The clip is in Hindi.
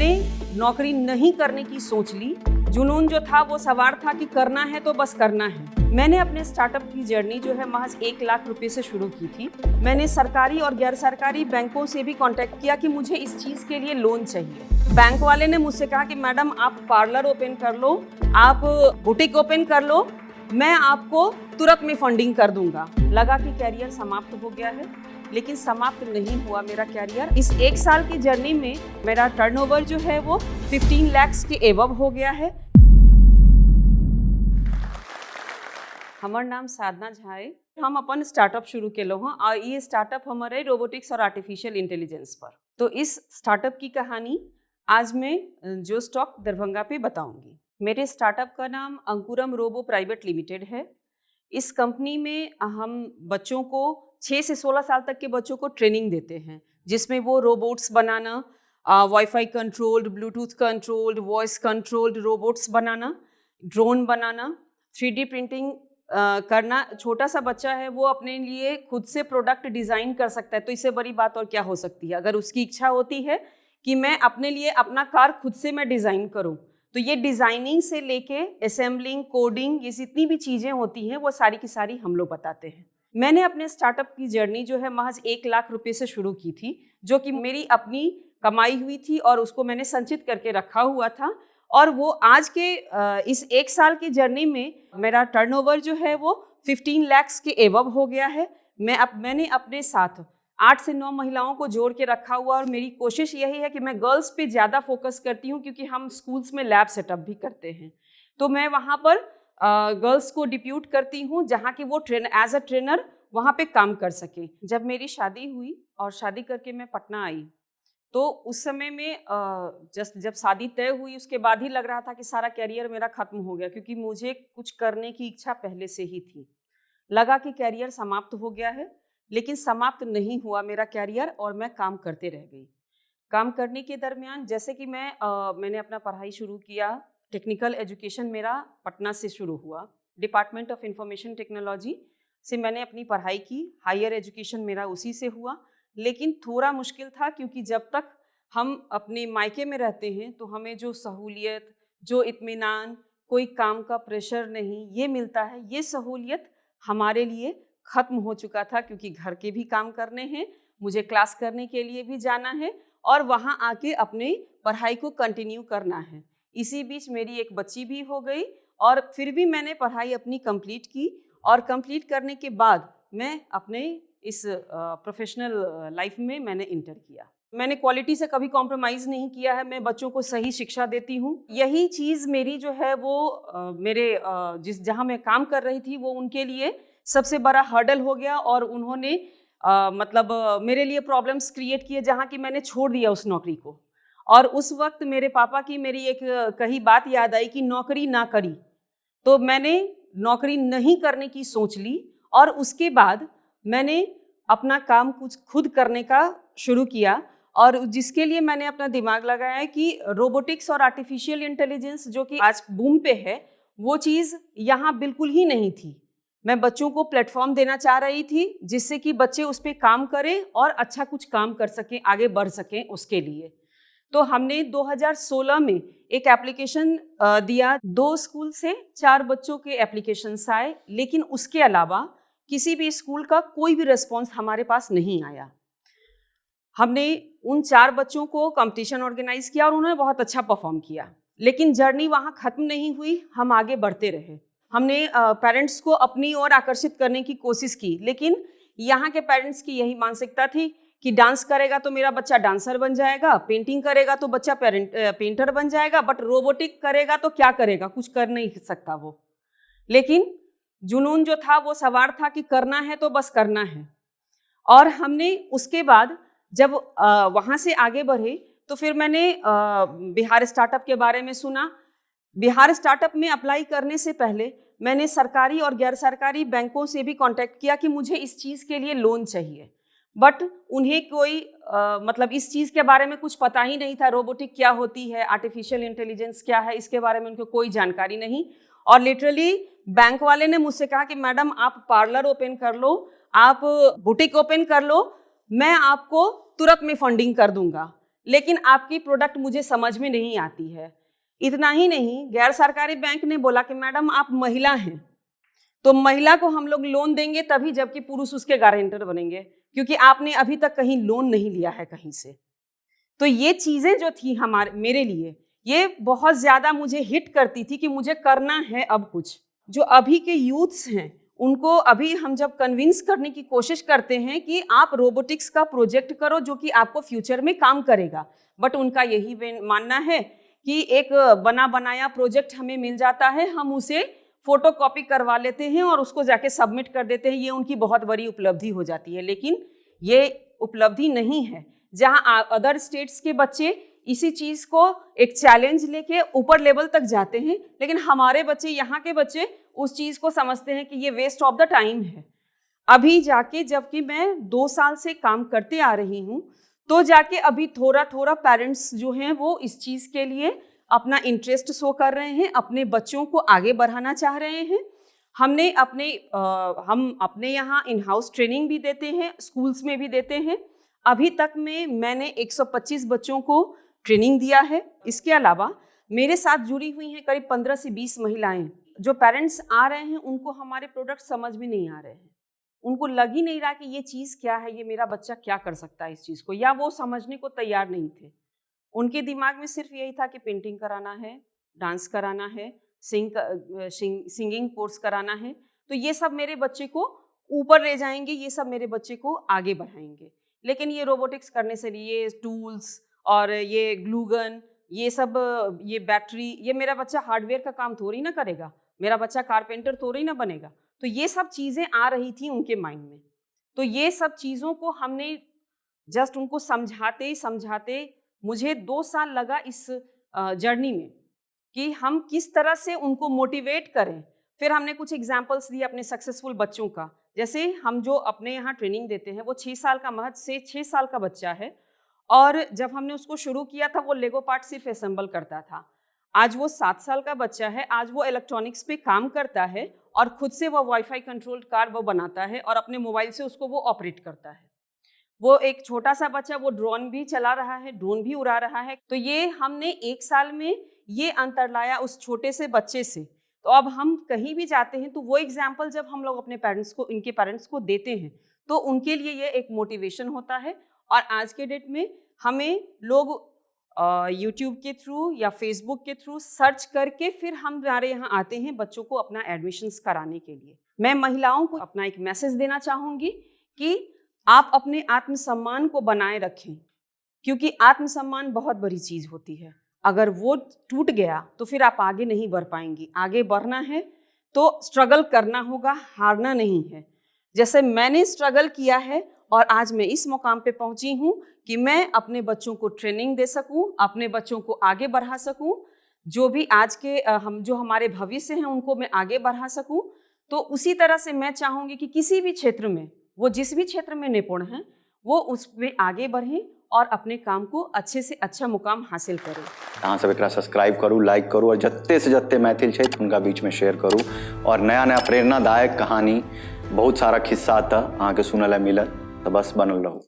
मैंने नौकरी नहीं करने की सोच ली। जुनून जो था वो सवार था कि करना है तो बस करना है। मैंने अपने स्टार्टअप की जर्नी जो है महज 1 लाख रुपए से शुरू की थी। मैंने सरकारी और गैर सरकारी बैंकों से भी कांटेक्ट किया कि मुझे इस चीज़ के लिए लोन चाहिए। बैंक वाले ने मुझसे कहा कि मैडम आप पार्लर ओपन कर लो, आप बुटीक ओपन कर लो, मैं आपको तुरंत में फंडिंग कर दूंगा। लगा कि कैरियर समाप्त हो गया है, लेकिन समाप्त नहीं हुआ मेरा कैरियर। इस 1 साल की जर्नी में मेरा टर्नओवर जो है वो 15 लाख के एबव हो गया है। हमार नाम साधना झा है। हम अपन स्टार्टअप शुरू केलो हैं और ये स्टार्टअप हमारे रोबोटिक्स और आर्टिफिशियल इंटेलिजेंस पर। तो इस स्टार्टअप की कहानी आज मैं जो स्टॉक दरभंगा पे बताऊंगी। मेरे स्टार्टअप का नाम अंकुरम रोबो प्राइवेट लिमिटेड है। इस कंपनी में हम बच्चों को 6 से 16 साल तक के बच्चों को ट्रेनिंग देते हैं, जिसमें वो रोबोट्स बनाना, wifi controlled, bluetooth controlled, voice controlled robots बनाना, ड्रोन बनाना, 3D प्रिंटिंग करना। छोटा सा बच्चा है, वो अपने लिए खुद से प्रोडक्ट डिज़ाइन कर सकता है। तो इससे बड़ी बात और क्या हो सकती है। अगर उसकी इच्छा होती है कि मैं अपने लिए अपना कार खुद से मैं डिज़ाइन करूं, तो ये डिज़ाइनिंग से लेके असेंबलिंग, कोडिंग, ये जितनी भी चीज़ें होती हैं वो सारी की सारी हम लोग बताते हैं। मैंने अपने स्टार्टअप की जर्नी जो है महज 1 लाख रुपए से शुरू की थी, जो कि मेरी अपनी कमाई हुई थी और उसको मैंने संचित करके रखा हुआ था। और वो आज के इस 1 साल की जर्नी में मेरा टर्नओवर जो है वो 15 लाख के एबव हो गया है। मैंने अपने साथ 8 से 9 महिलाओं को जोड़ के रखा हुआ और मेरी कोशिश यही है कि मैं गर्ल्स पे ज़्यादा फोकस करती हूँ, क्योंकि हम स्कूल्स में लैब सेटअप भी करते हैं। तो मैं वहाँ पर गर्ल्स को डिप्यूट करती हूँ, जहाँ की वो एज अ ट्रेनर वहाँ पे काम कर सकें। जब मेरी शादी हुई और शादी करके मैं पटना आई, तो उस समय में जब शादी तय हुई उसके बाद ही लग रहा था कि सारा कैरियर मेरा खत्म हो गया, क्योंकि मुझे कुछ करने की इच्छा पहले से ही थी। लगा कि कैरियर समाप्त हो गया है, लेकिन समाप्त नहीं हुआ मेरा कैरियर और मैं काम करते रह गई। काम करने के दरमियान जैसे कि मैंने अपना पढ़ाई शुरू किया। टेक्निकल एजुकेशन मेरा पटना से शुरू हुआ। डिपार्टमेंट ऑफ इंफॉर्मेशन टेक्नोलॉजी से मैंने अपनी पढ़ाई की। हायर एजुकेशन मेरा उसी से हुआ। लेकिन थोड़ा मुश्किल था, क्योंकि जब तक हम अपने मायके में रहते हैं तो हमें जो सहूलियत, जो इत्मीनान, कोई काम का प्रेशर नहीं ये मिलता है, ये सहूलियत हमारे लिए ख़त्म हो चुका था। क्योंकि घर के भी काम करने हैं, मुझे क्लास करने के लिए भी जाना है और वहाँ आके अपने पढ़ाई को कंटिन्यू करना है। इसी बीच मेरी एक बच्ची भी हो गई और फिर भी मैंने पढ़ाई अपनी कंप्लीट की। और कंप्लीट करने के बाद मैं अपने इस प्रोफेशनल लाइफ में मैंने इंटर किया। मैंने क्वालिटी से कभी कॉम्प्रोमाइज़ नहीं किया है। मैं बच्चों को सही शिक्षा देती हूँ। यही चीज़ मेरी जो है वो जहाँ मैं काम कर रही थी वो उनके लिए सबसे बड़ा हर्डल हो गया और उन्होंने मेरे लिए प्रॉब्लम्स क्रिएट किए, जहाँ की मैंने छोड़ दिया उस नौकरी को। और उस वक्त मेरे पापा की मेरी एक कही बात याद आई कि नौकरी ना करी। तो मैंने नौकरी नहीं करने की सोच ली और उसके बाद मैंने अपना काम कुछ खुद करने का शुरू किया। और जिसके लिए मैंने अपना दिमाग लगाया कि रोबोटिक्स और आर्टिफिशियल इंटेलिजेंस जो कि आज बूम पे है, वो चीज़ यहाँ बिल्कुल ही नहीं थी। मैं बच्चों को प्लेटफॉर्म देना चाह रही थी, जिससे कि बच्चे उस पर काम करें और अच्छा कुछ काम कर सकें, आगे बढ़ सकें उसके लिए। तो हमने 2016 में एक एप्लीकेशन दिया। 2 स्कूल से 4 बच्चों के एप्लीकेशंस आए, लेकिन उसके अलावा किसी भी स्कूल का कोई भी रिस्पॉन्स हमारे पास नहीं आया। हमने उन 4 बच्चों को कंपटीशन ऑर्गेनाइज किया और उन्होंने बहुत अच्छा परफॉर्म किया। लेकिन जर्नी वहाँ ख़त्म नहीं हुई, हम आगे बढ़ते रहे। हमने पेरेंट्स को अपनी ओर आकर्षित करने की कोशिश की, लेकिन यहाँ के पेरेंट्स की यही मानसिकता थी कि डांस करेगा तो मेरा बच्चा डांसर बन जाएगा, पेंटिंग करेगा तो बच्चा पेंटर बन जाएगा, बट रोबोटिक करेगा तो क्या करेगा, कुछ कर नहीं सकता वो। लेकिन जुनून जो था वो सवार था कि करना है तो बस करना है। और हमने उसके बाद जब वहाँ से आगे बढ़े तो फिर मैंने बिहार स्टार्टअप के बारे में सुना। बिहार स्टार्टअप में अप्लाई करने से पहले मैंने सरकारी और गैर सरकारी बैंकों से भी कांटेक्ट किया कि मुझे इस चीज़ के लिए लोन चाहिए, बट उन्हें कोई इस चीज़ के बारे में कुछ पता ही नहीं था। रोबोटिक क्या होती है, आर्टिफिशियल इंटेलिजेंस क्या है, इसके बारे में उनको कोई जानकारी नहीं। और लिटरली बैंक वाले ने मुझसे कहा कि मैडम आप पार्लर ओपन कर लो, आप बुटीक ओपन कर लो, मैं आपको तुरंत में फंडिंग कर दूंगा। लेकिन आपकी प्रोडक्ट मुझे समझ में नहीं आती है। इतना ही नहीं, गैर सरकारी बैंक ने बोला कि मैडम आप महिला हैं तो महिला को हम लोग लोन देंगे तभी, जबकि पुरुष उसके गारंटर बनेंगे, क्योंकि आपने अभी तक कहीं लोन नहीं लिया है कहीं से। तो ये चीजें जो थी मेरे लिए ये बहुत ज्यादा मुझे हिट करती थी कि मुझे करना है अब कुछ। जो अभी के यूथ्स हैं उनको अभी हम जब कन्विंस करने की कोशिश करते हैं कि आप रोबोटिक्स का प्रोजेक्ट करो जो कि आपको फ्यूचर में काम करेगा, बट उनका यही मानना है कि एक बना बनाया प्रोजेक्ट हमें मिल जाता है, हम उसे फोटो कॉपी करवा लेते हैं और उसको जाके सबमिट कर देते हैं, ये उनकी बहुत बड़ी उपलब्धि हो जाती है। लेकिन ये उपलब्धि नहीं है। जहां अदर स्टेट्स के बच्चे इसी चीज को एक चैलेंज लेके ऊपर लेवल तक जाते हैं, लेकिन हमारे बच्चे, यहाँ के बच्चे उस चीज को समझते हैं कि ये वेस्ट ऑफ द टाइम है। अभी जाके, जबकि मैं 2 साल से काम करते आ रही हूँ, तो जाके अभी थोड़ा थोड़ा पेरेंट्स जो हैं वो इस चीज के लिए अपना इंटरेस्ट शो कर रहे हैं, अपने बच्चों को आगे बढ़ाना चाह रहे हैं। हम अपने यहाँ इन हाउस ट्रेनिंग भी देते हैं, स्कूल्स में भी देते हैं। अभी तक में मैंने 125 बच्चों को ट्रेनिंग दिया है। इसके अलावा मेरे साथ जुड़ी हुई हैं करीब 15 से 20 महिलाएं। जो पेरेंट्स आ रहे हैं उनको हमारे प्रोडक्ट समझ में नहीं आ रहे हैं, उनको लग ही नहीं रहा कि ये चीज़ क्या है, ये मेरा बच्चा क्या कर सकता है इस चीज़ को, या वो समझने को तैयार नहीं थे। उनके दिमाग में सिर्फ यही था कि पेंटिंग कराना है, डांस कराना है, सिंगिंग कोर्स कराना है, तो ये सब मेरे बच्चे को ऊपर ले जाएंगे, ये सब मेरे बच्चे को आगे बढ़ाएंगे। लेकिन ये रोबोटिक्स करने से ये टूल्स और ये ग्लू गन, ये सब, ये बैटरी, ये मेरा बच्चा हार्डवेयर का काम थोड़ी ना करेगा, मेरा बच्चा कारपेंटर थोड़ी ना बनेगा। तो ये सब चीज़ें आ रही थी उनके माइंड में। तो ये सब चीज़ों को हमने जस्ट उनको समझाते समझाते मुझे 2 साल लगा इस जर्नी में कि हम किस तरह से उनको मोटिवेट करें। फिर हमने कुछ एग्जाम्पल्स दिए अपने सक्सेसफुल बच्चों का। जैसे हम जो अपने यहाँ ट्रेनिंग देते हैं वो 6 साल का, महज से 6 साल का बच्चा है, और जब हमने उसको शुरू किया था वो लेगो पार्ट सिर्फ असेंबल करता था। आज वो 7 साल का बच्चा है, आज वो इलेक्ट्रॉनिक्स पे काम करता है और खुद से वो वाईफाई कंट्रोल्ड कार वो बनाता है और अपने मोबाइल से उसको वो ऑपरेट करता है। वो एक छोटा सा बच्चा, वो ड्रोन भी चला रहा है, ड्रोन भी उड़ा रहा है। तो ये हमने 1 साल में ये अंतर लाया उस छोटे से बच्चे से। तो अब हम कहीं भी जाते हैं तो वो एग्जाम्पल जब हम लोग अपने पेरेंट्स को, इनके पेरेंट्स को देते हैं तो उनके लिए ये एक मोटिवेशन होता है। और आज के डेट में हमें लोग यूट्यूब के थ्रू या फेसबुक के थ्रू सर्च करके फिर हमारे यहाँ आते हैं बच्चों को अपना एडमिशन्स कराने के लिए। मैं महिलाओं को अपना एक मैसेज देना चाहूँगी कि आप अपने आत्मसम्मान को बनाए रखें, क्योंकि आत्मसम्मान बहुत बड़ी चीज़ होती है। अगर वो टूट गया तो फिर आप आगे नहीं बढ़ पाएंगी। आगे बढ़ना है तो स्ट्रगल करना होगा, हारना नहीं है। जैसे मैंने स्ट्रगल किया है और आज मैं इस मुकाम पे पहुंची हूँ कि मैं अपने बच्चों को ट्रेनिंग दे सकूँ, अपने बच्चों को आगे बढ़ा सकूँ, जो भी आज के जो हमारे भविष्य हैं उनको मैं आगे बढ़ा सकूँ। तो उसी तरह से मैं चाहूँगी कि किसी भी क्षेत्र में, वो जिस भी क्षेत्र में निपुण हैं, वो उसमें आगे बढ़ें और अपने काम को अच्छे से अच्छा मुकाम हासिल करें। अहाँ सब एकरा सब्सक्राइब करूँ, लाइक करूँ और जत्ते से जत्ते मैथिल छै उनका बीच में शेयर करूँ। और नया नया प्रेरणादायक कहानी, बहुत सारा खिस्सा अहाँ के सुनल मिलत, तो बस बनल रहू।